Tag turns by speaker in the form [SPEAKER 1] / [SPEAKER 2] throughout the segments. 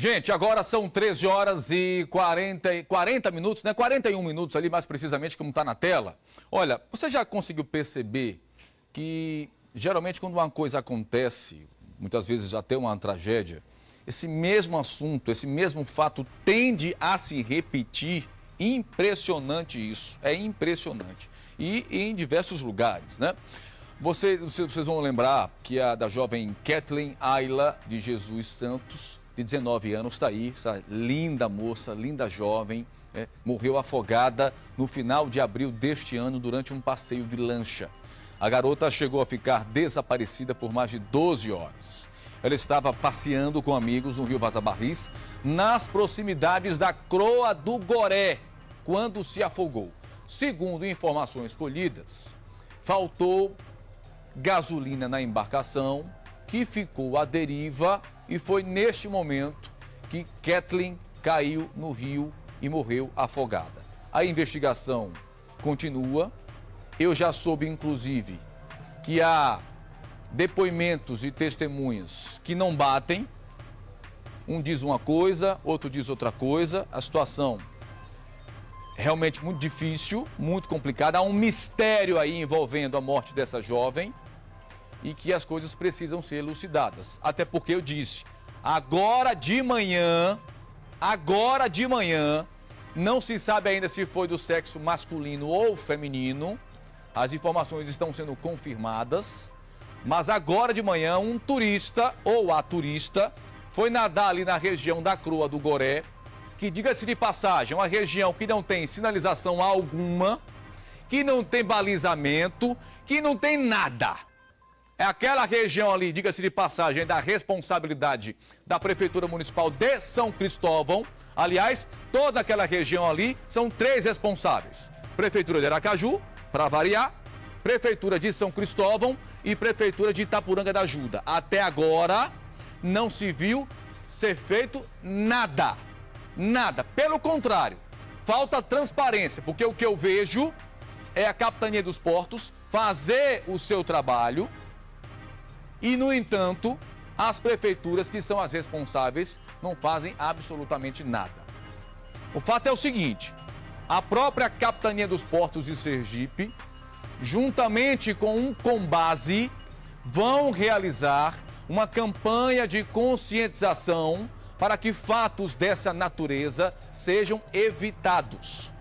[SPEAKER 1] Gente, agora são 13 horas e 40 minutos, né? 41 minutos ali, mais precisamente, como está na tela. Olha, você já conseguiu perceber que, geralmente, quando uma coisa acontece, muitas vezes até uma tragédia, esse mesmo assunto, esse mesmo fato tende a se repetir? Impressionante isso, é impressionante. E em diversos lugares, né? Vocês vão lembrar que a da jovem Kathleen Ayla de Jesus Santos, de 19 anos, está aí, essa linda moça, linda jovem, morreu afogada no final de abril deste ano durante um passeio de lancha. A garota chegou a ficar desaparecida por mais de 12 horas. Ela estava passeando com amigos no Rio Vaza Barris, nas proximidades da Croa do Goré, quando se afogou. Segundo informações colhidas, faltou gasolina na embarcação, que ficou à deriva, e foi neste momento que Kathleen caiu no rio e morreu afogada. A investigação continua. Eu já soube, inclusive, que há depoimentos e testemunhas que não batem. Um diz uma coisa, outro diz outra coisa. A situação é realmente muito difícil, muito complicada. Há um mistério aí envolvendo a morte dessa jovem e que as coisas precisam ser elucidadas. Até porque eu disse, agora de manhã, não se sabe ainda se foi do sexo masculino ou feminino. As informações estão sendo confirmadas. Mas agora de manhã, um turista ou a turista foi nadar ali na região da Croa do Goré, que, diga-se de passagem, é uma região que não tem sinalização alguma, que não tem balizamento, que não tem nada. É aquela região ali, diga-se de passagem, da responsabilidade da Prefeitura Municipal de São Cristóvão. Aliás, toda aquela região ali são 3 responsáveis. Prefeitura de Aracaju, para variar, Prefeitura de São Cristóvão e Prefeitura de Itapuranga da Ajuda. Até agora, não se viu ser feito nada. Nada. Pelo contrário, falta transparência, porque o que eu vejo é a Capitania dos Portos fazer o seu trabalho e, no entanto, as prefeituras, que são as responsáveis, não fazem absolutamente nada. O fato é o seguinte, a própria Capitania dos Portos de Sergipe, juntamente com um Combase, vão realizar uma campanha de conscientização para que fatos dessa natureza sejam evitados.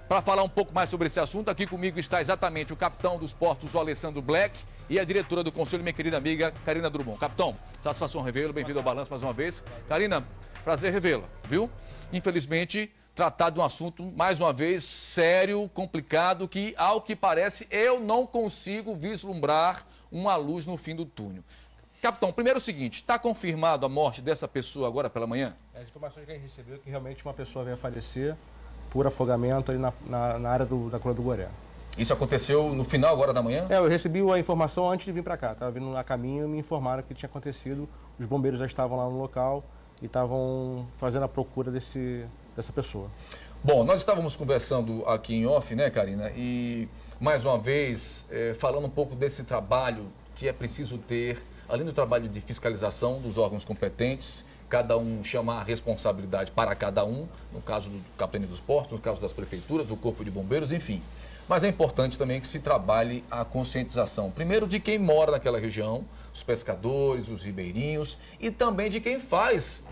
[SPEAKER 1] Para falar um pouco mais sobre esse assunto, aqui comigo está exatamente o capitão dos portos, o Alessandro Black, e a diretora do Conselho, minha querida amiga Karina Drummond. Capitão, satisfação revê-lo, bem-vindo ao Balanço mais uma vez. Karina, prazer revê-la, viu? Infelizmente, tratado de um assunto, mais uma vez, sério, complicado, que, ao que parece, eu não consigo vislumbrar uma luz no fim do túnel. Capitão, primeiro o seguinte, está confirmado a morte dessa pessoa agora pela manhã?
[SPEAKER 2] As informações que a gente recebeu é que realmente uma pessoa veio a falecer por afogamento ali na área da Croa do Goré.
[SPEAKER 1] Isso aconteceu no final agora da manhã?
[SPEAKER 2] Eu recebi a informação antes de vir para cá. Estava vindo a caminho e me informaram que tinha acontecido. Os bombeiros já estavam lá no local e estavam fazendo a procura dessa pessoa.
[SPEAKER 1] Bom, nós estávamos conversando aqui em off, né, Karina? E, mais uma vez, falando um pouco desse trabalho que é preciso ter, além do trabalho de fiscalização dos órgãos competentes, cada um chamar a responsabilidade para cada um, no caso do Capitania dos Portos, no caso das prefeituras, do Corpo de Bombeiros, enfim. Mas é importante também que se trabalhe a conscientização, primeiro de quem mora naquela região, os pescadores, os ribeirinhos, e também de quem faz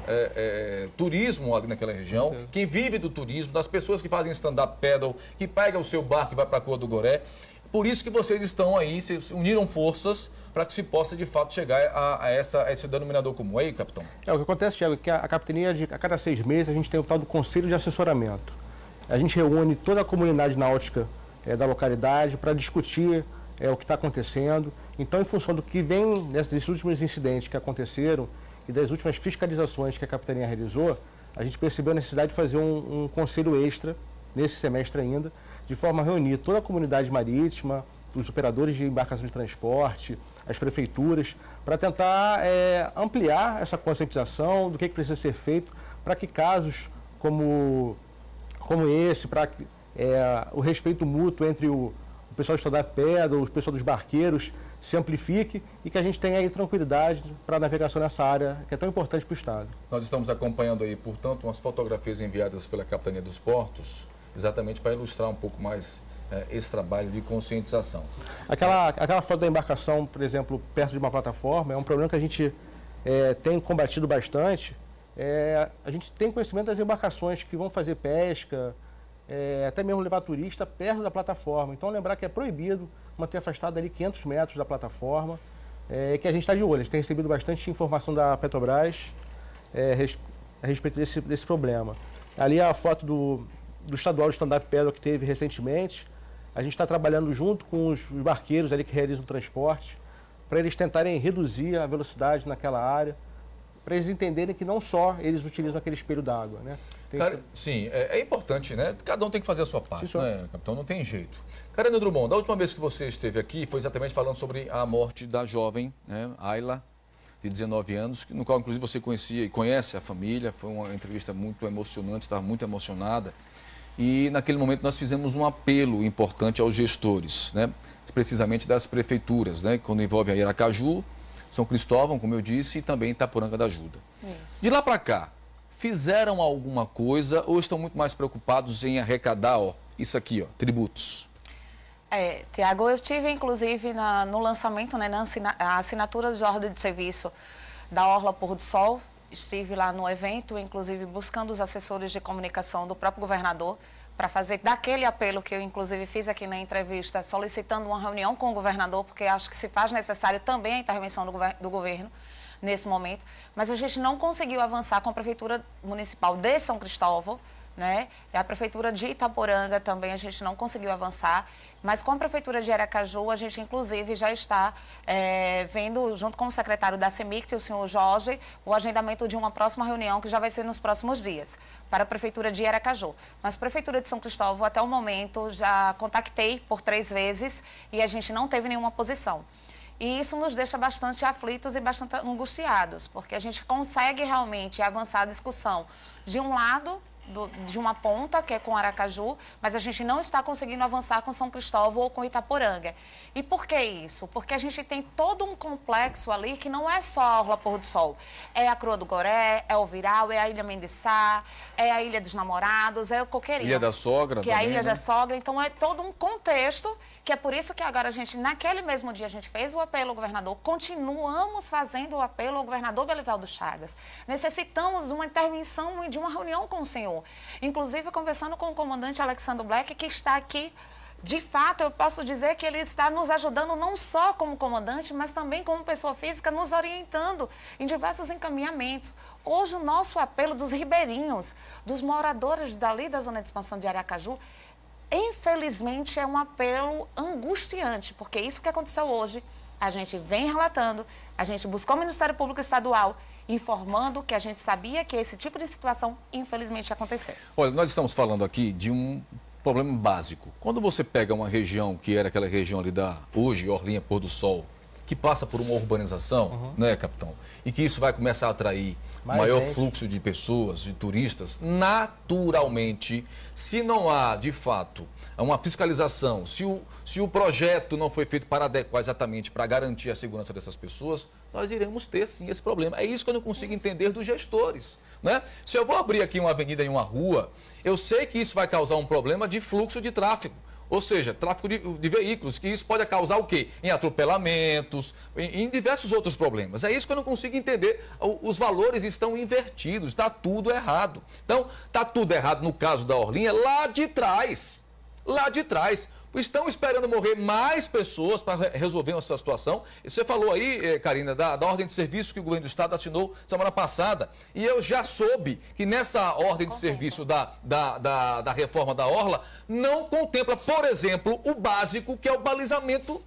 [SPEAKER 1] turismo ali naquela região, quem vive do turismo, das pessoas que fazem stand-up paddle, que pega o seu barco e vai para a Croa do Goré. Por isso que vocês estão aí, se uniram forças para que se possa, de fato, chegar a esse denominador comum. Aí, capitão?
[SPEAKER 2] O que acontece, Thiago, é que a Capitania, a cada 6 meses, a gente tem o tal do Conselho de Assessoramento. A gente reúne toda a comunidade náutica da localidade para discutir o que está acontecendo. Então, em função do que vem desses últimos incidentes que aconteceram e das últimas fiscalizações que a Capitania realizou, a gente percebeu a necessidade de fazer um conselho extra, nesse semestre ainda, de forma a reunir toda a comunidade marítima, os operadores de embarcação de transporte, as prefeituras, para tentar ampliar essa conscientização do que precisa ser feito para que casos como esse, para o respeito mútuo entre o pessoal de stand-up paddle, o pessoal dos barqueiros, se amplifique e que a gente tenha aí tranquilidade para a navegação nessa área que é tão importante para o Estado.
[SPEAKER 1] Nós estamos acompanhando aí, portanto, umas fotografias enviadas pela Capitania dos Portos, exatamente para ilustrar um pouco mais esse trabalho de conscientização.
[SPEAKER 2] Aquela foto da embarcação, por exemplo, perto de uma plataforma, é um problema que a gente tem combatido bastante. A gente tem conhecimento das embarcações que vão fazer pesca, até mesmo levar turista perto da plataforma. Então, lembrar que é proibido manter afastado ali 500 metros da plataforma, que a gente está de olho. A gente tem recebido bastante informação da Petrobras a respeito desse problema. Ali a foto do estadual de stand-up paddle que teve recentemente. A gente está trabalhando junto com os barqueiros ali que realizam o transporte, para eles tentarem reduzir a velocidade naquela área, para eles entenderem que não só eles utilizam aquele espelho d'água, né?
[SPEAKER 1] Sim, é importante, né? Cada um tem que fazer a sua parte, né, capitão? Não tem jeito. Karina Drummond, da última vez que você esteve aqui, foi exatamente falando sobre a morte da jovem, né, Ayla, de 19 anos, no qual, inclusive, você conhecia e conhece a família. Foi uma entrevista muito emocionante, estava muito emocionada. E, naquele momento, nós fizemos um apelo importante aos gestores, né? Precisamente das prefeituras, né? Quando envolve a Aracaju, São Cristóvão, como eu disse, e também Itaporanga da Ajuda. Isso. De lá para cá, fizeram alguma coisa ou estão muito mais preocupados em arrecadar, isso aqui, tributos?
[SPEAKER 3] Tiago, eu tive, inclusive, no lançamento, né, na assinatura de ordem de serviço da Orla Pôr do Sol. Estive lá no evento, inclusive buscando os assessores de comunicação do próprio governador para fazer daquele apelo que eu, inclusive, fiz aqui na entrevista, solicitando uma reunião com o governador, porque acho que se faz necessário também a intervenção do governo nesse momento. Mas a gente não conseguiu avançar com a Prefeitura Municipal de São Cristóvão, né? E a Prefeitura de Itaporanga também a gente não conseguiu avançar. Mas com a Prefeitura de Aracaju, a gente, inclusive, já está vendo, junto com o secretário da CEMIC, o senhor Jorge, o agendamento de uma próxima reunião, que já vai ser nos próximos dias, para a Prefeitura de Aracaju. Mas a Prefeitura de São Cristóvão, até o momento, já contactei por 3 vezes e a gente não teve nenhuma posição. E isso nos deixa bastante aflitos e bastante angustiados, porque a gente consegue realmente avançar a discussão de um lado, de uma ponta, que é com Aracaju, mas a gente não está conseguindo avançar com São Cristóvão ou com Itaporanga. E por que isso? Porque a gente tem todo um complexo ali que não é só a Orla Pôr do Sol. É a Croa do Goré, é o Viral, é a Ilha Mendiçá, é a Ilha dos Namorados, é o Coqueirinho.
[SPEAKER 1] Ilha da Sogra
[SPEAKER 3] que
[SPEAKER 1] também,
[SPEAKER 3] é a Ilha
[SPEAKER 1] né?
[SPEAKER 3] da Sogra. Então é todo um contexto, que é por isso que agora a gente, naquele mesmo dia, a gente fez o apelo ao governador, continuamos fazendo o apelo ao governador Belivaldo Chagas. Necessitamos de uma intervenção e de uma reunião com o senhor. Inclusive, conversando com o comandante Alexandre Black, que está aqui, de fato, eu posso dizer que ele está nos ajudando não só como comandante, mas também como pessoa física, nos orientando em diversos encaminhamentos. Hoje, o nosso apelo dos ribeirinhos, dos moradores dali da zona de expansão de Aracaju, infelizmente, é um apelo angustiante, porque isso que aconteceu hoje, a gente vem relatando, a gente buscou o Ministério Público Estadual, informando que a gente sabia que esse tipo de situação, infelizmente, ia acontecer.
[SPEAKER 1] Olha, nós estamos falando aqui de um problema básico. Quando você pega uma região, que era aquela região ali hoje, Orlinha, Pôr do Sol, que passa por uma urbanização, né, capitão? E que isso vai começar a atrair maior fluxo de pessoas, de turistas, naturalmente, se não há, de fato, uma fiscalização, se o projeto não foi feito para adequar exatamente para garantir a segurança dessas pessoas, nós iremos ter, sim, esse problema. É isso que eu não consigo entender dos gestores, né? Se eu vou abrir aqui uma avenida em uma rua, eu sei que isso vai causar um problema de fluxo de tráfego. Ou seja, tráfego de veículos, que isso pode causar o quê? Em atropelamentos, em diversos outros problemas. É isso que eu não consigo entender. Os valores estão invertidos, está tudo errado. Então, está tudo errado no caso da Orlinha, lá de trás. Lá de trás. Estão esperando morrer mais pessoas para resolver essa situação. Você falou aí, Karina, da ordem de serviço que o governo do estado assinou semana passada. E eu já soube que nessa ordem de serviço da reforma da Orla não contempla, por exemplo, o básico, que é o balizamento.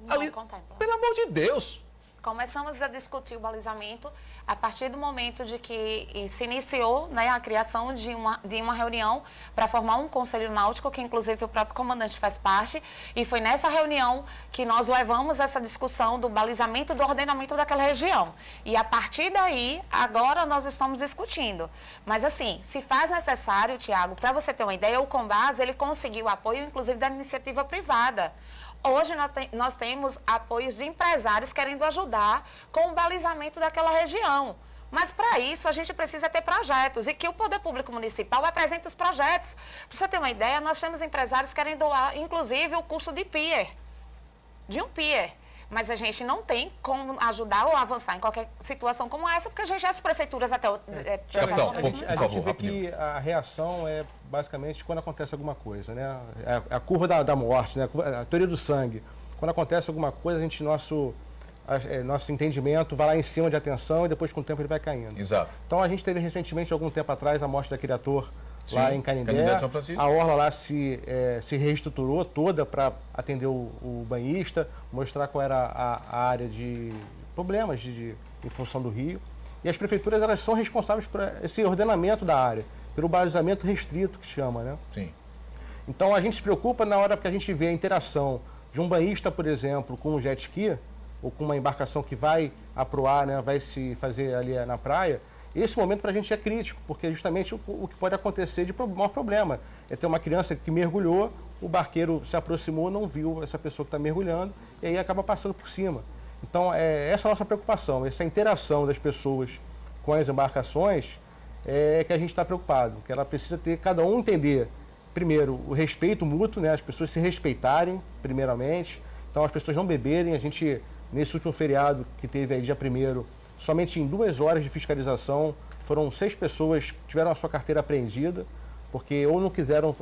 [SPEAKER 3] Não
[SPEAKER 1] ali.
[SPEAKER 3] contempla.
[SPEAKER 1] Pelo amor de Deus.
[SPEAKER 3] Começamos a discutir o balizamento a partir do momento de que se iniciou, né, a criação de uma reunião para formar um conselho náutico, que inclusive o próprio comandante faz parte, e foi nessa reunião que nós levamos essa discussão do balizamento e do ordenamento daquela região. E a partir daí, agora nós estamos discutindo. Mas assim, se faz necessário, Tiago, para você ter uma ideia, o Combas, ele conseguiu apoio, inclusive, da iniciativa privada. Hoje nós temos apoios de empresários querendo ajudar com o balizamento daquela região. Mas para isso a gente precisa ter projetos e que o Poder Público Municipal apresente os projetos. Para você ter uma ideia, nós temos empresários que querem doar, inclusive, o custo de um pier. Mas a gente não tem como ajudar ou avançar em qualquer situação como essa, porque as prefeituras até...
[SPEAKER 2] A gente vê que a reação é basicamente quando acontece alguma coisa, né? A curva da morte, né? A teoria do sangue. Quando acontece alguma coisa, nosso entendimento vai lá em cima de atenção e depois com o tempo ele vai caindo.
[SPEAKER 1] Exato.
[SPEAKER 2] Então a gente teve recentemente, algum tempo atrás, a morte daquele ator lá em Canindé.
[SPEAKER 1] Canindé de São Francisco.
[SPEAKER 2] A orla lá se reestruturou toda para atender o banhista, mostrar qual era a área de problemas em função do rio. E as prefeituras, elas são responsáveis por esse ordenamento da área, pelo balizamento restrito, que chama, né?
[SPEAKER 1] Sim.
[SPEAKER 2] Então a gente se preocupa na hora que a gente vê a interação de um banhista, por exemplo, com um jet ski, ou com uma embarcação que vai aproar, né, vai se fazer ali na praia. Esse momento para a gente é crítico, porque é justamente o que pode acontecer de maior problema. É ter uma criança que mergulhou, o barqueiro se aproximou, não viu essa pessoa que está mergulhando, e aí acaba passando por cima. Então, essa é a nossa preocupação, essa interação das pessoas com as embarcações é que a gente está preocupado, que ela precisa ter, cada um entender, primeiro, o respeito mútuo, né, as pessoas se respeitarem, primeiramente, então as pessoas não beberem. A gente, nesse último feriado que teve aí dia 1º, somente em 2 horas de fiscalização, foram 6 pessoas que tiveram a sua carteira apreendida, porque ou não quiseram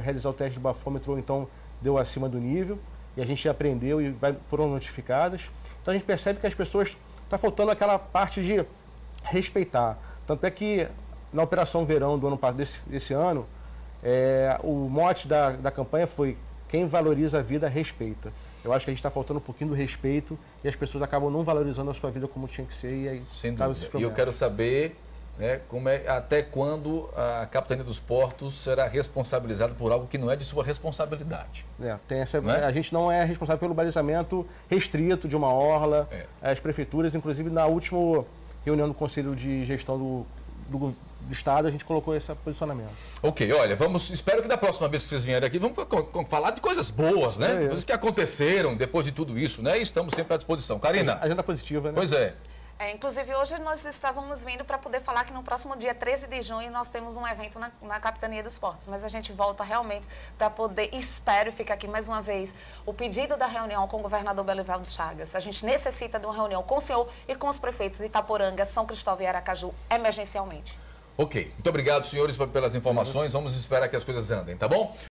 [SPEAKER 2] realizar o teste de bafômetro, ou então deu acima do nível, e a gente apreendeu e foram notificadas. Então a gente percebe que as pessoas, está faltando aquela parte de respeitar. Tanto é que na Operação Verão do ano passado, desse ano, o mote da campanha foi: quem valoriza a vida, respeita. Eu acho que a gente está faltando um pouquinho do respeito e as pessoas acabam não valorizando a sua vida como tinha que ser. E aí,
[SPEAKER 1] sem dúvida. E eu quero saber, né, até quando a Capitania dos Portos será responsabilizada por algo que não é de sua responsabilidade.
[SPEAKER 2] A gente não é responsável pelo balizamento restrito de uma orla. As prefeituras, inclusive na última reunião do Conselho de Gestão do Estado, a gente colocou esse posicionamento. Ok, olha, espero que da próxima vez que vocês vierem aqui, vamos falar de coisas boas, né? Coisas que aconteceram depois de tudo isso, né? E estamos sempre à disposição. Karina. Agenda positiva, né? Pois é.
[SPEAKER 3] Inclusive, hoje nós estávamos vindo para poder falar que no próximo dia 13 de junho nós temos um evento na Capitania dos Portos, mas a gente volta realmente para poder, espero, ficar aqui mais uma vez, o pedido da reunião com o governador Belivaldo Chagas. A gente necessita de uma reunião com o senhor e com os prefeitos de Itaporanga, São Cristóvão e Aracaju, emergencialmente.
[SPEAKER 1] Ok, muito obrigado, senhores, pelas informações. Vamos esperar que as coisas andem, tá bom?